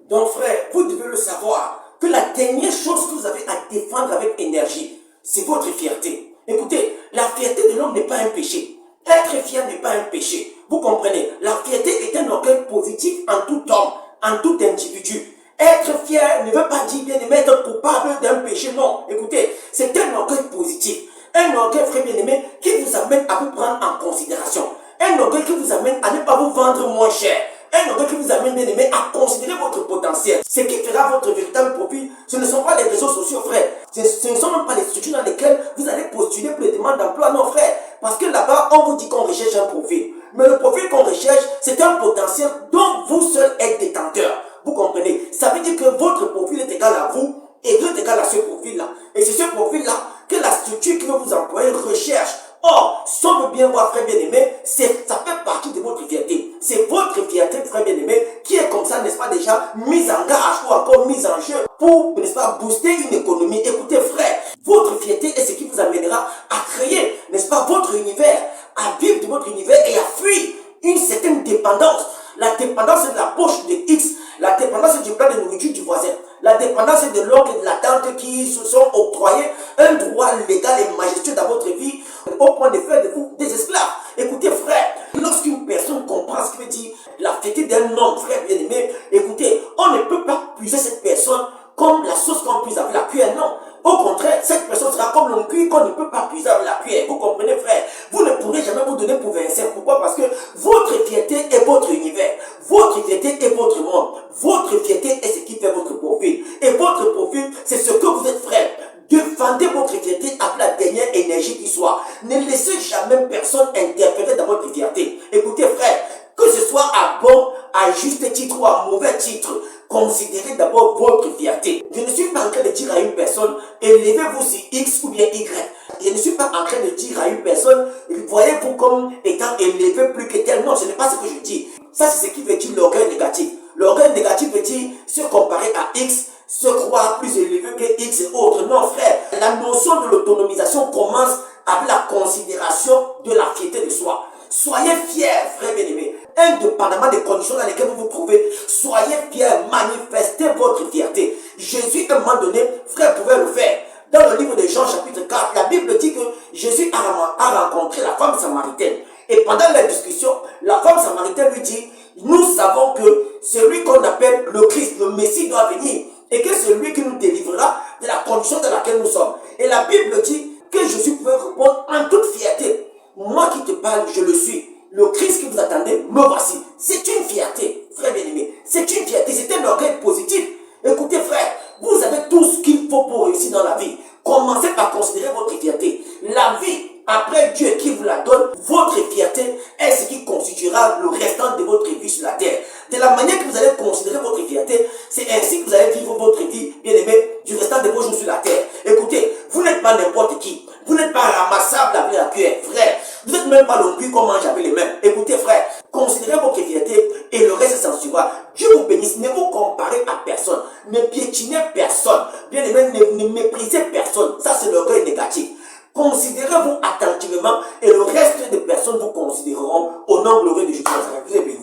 Donc frère, vous devez le savoir, que la dernière chose que vous avez à défendre avec énergie, c'est votre fierté. Écoutez, la fierté de l'homme n'est pas un péché. Être fier n'est pas un péché. Vous comprenez? La fierté est un orgueil positif en tout homme, en tout individu. Être fier ne veut pas dire bien aimé être coupable d'un péché. Non, écoutez, c'est un orgueil positif. Un orgueil, frère bien-aimé, qui vous amène à vous prendre en considération. Un orgueil qui vous amène à ne pas vous vendre moins cher. Un orgueil qui vous amène, bien aimé, à considérer votre potentiel. Ce qui fera votre véritable profit, ce ne sont pas les réseaux sociaux, frère. Ce ne sont même pas les structures dans lesquelles vous allez postuler pour les demandes d'emploi, non, frère. Parce que là-bas, on vous dit qu'on recherche un profil. Mais le profil qu'on recherche, c'est un potentiel dont vous seul êtes détenteur. Vous comprenez? Ça veut dire que votre profil est égal à vous et vous êtes égal à ce profil-là. Et c'est ce profil-là que la structure qui veut vous employer recherche. Or, si on veut bien voir, frère bien-aimé, ça fait partie de votre fierté. C'est votre fierté, frère bien-aimé, qui est comme ça, n'est-ce pas, déjà mise en gage ou encore mise en jeu pour, n'est-ce pas, booster une économie. Écoutez, frère, votre fierté est ce qui vous amènera à créer, n'est-ce pas, votre univers, à vivre de votre univers et à fuir une certaine dépendance. La dépendance de la poche de X, la dépendance du plat de nourriture du voisin, la dépendance de l'oncle et de la tante qui se sont octroyés un droit légal et majestueux dans votre vie au point de faire de vous des esclaves. Écoutez, frère, lorsqu'une personne comprend ce que veut dire la fierté d'un homme, frère bien-aimé, écoutez, on ne peut pas puiser cette personne comme la sauce qu'on puise avec la cuillère, non. Au contraire, cette personne sera comme l'on cuit qu'on ne peut pas puiser avec la cuillère. Vous comprenez, frère? Vous ne pourrez jamais vous donner pour vainqueur. Pourquoi? Parce que votre fierté est votre univers. Votre fierté est votre monde. Votre fierté est ce qui fait votre profil. Et votre profil, c'est ce que vous êtes, frère. Défendez votre fierté avec la dernière énergie qui soit. Ne laissez jamais personne interférer dans votre fierté. Écoutez, frère, que ce soit à bon, à juste titre ou à mauvais titre, considérez d'abord votre fierté. Je ne suis pas en train de dire à une personne, élevez-vous sur X ou bien Y. Je ne suis pas en train de dire à une personne, voyez-vous comme étant élevé plus que tel. Non, ce n'est pas ce que je dis. Ça, c'est ce qui veut dire l'orgueil négatif. L'orgueil négatif veut dire se comparer à X, se croire plus élevé que X et autres. Non, frère, la notion de l'autonomisation commence avec la considération de la fierté de soi. Soyez fiers, frère bien-aimé. Indépendamment des conditions dans lesquelles vous vous trouvez, soyez fiers, manifestez votre fierté. Jésus, à un moment donné, frère, pouvait le faire. Dans le livre de Jean, chapitre 4, la Bible dit que Jésus a rencontré la femme samaritaine. Et pendant la discussion, la femme samaritaine lui dit, nous savons que celui qu'on appelle le Christ, le Messie, doit venir. Et que c'est lui qui nous délivrera de la condition dans laquelle nous sommes. Et la Bible dit que Jésus pouvait répondre en toute fierté. Moi qui te parle, je le suis. Le Christ que vous attendez, me voici. C'est une fierté, frère bien-aimé. C'est une fierté, c'est un orgueil positif. Écoutez, frère, vous avez tout ce qu'il faut pour réussir dans la vie. Commencez par considérer votre fierté. La vie, après Dieu qui vous la donne, votre fierté est ce qui constituera le restant de votre vie sur la terre. De la manière que vous allez considérer votre fierté, c'est ainsi que vous allez vivre votre vie, bien-aimé, du restant de vos jours sur la terre. Écoutez, vous n'êtes pas n'importe qui. Vous n'êtes pas ramassable avec la cuillère, frère. Vous n'êtes même pas non plus qu'on mange avec les mains. Écoutez, frère, considérez votre fierté et le reste s'en suivra. Dieu vous bénisse. Ne vous comparez à personne. Ne piétinez personne. Bien-aimé, ne méprisez personne. Ça, c'est l'orgueil négatif. Considérez-vous attentivement et le reste des personnes vous considéreront au nom glorieux de Jésus. Vous êtes bénis.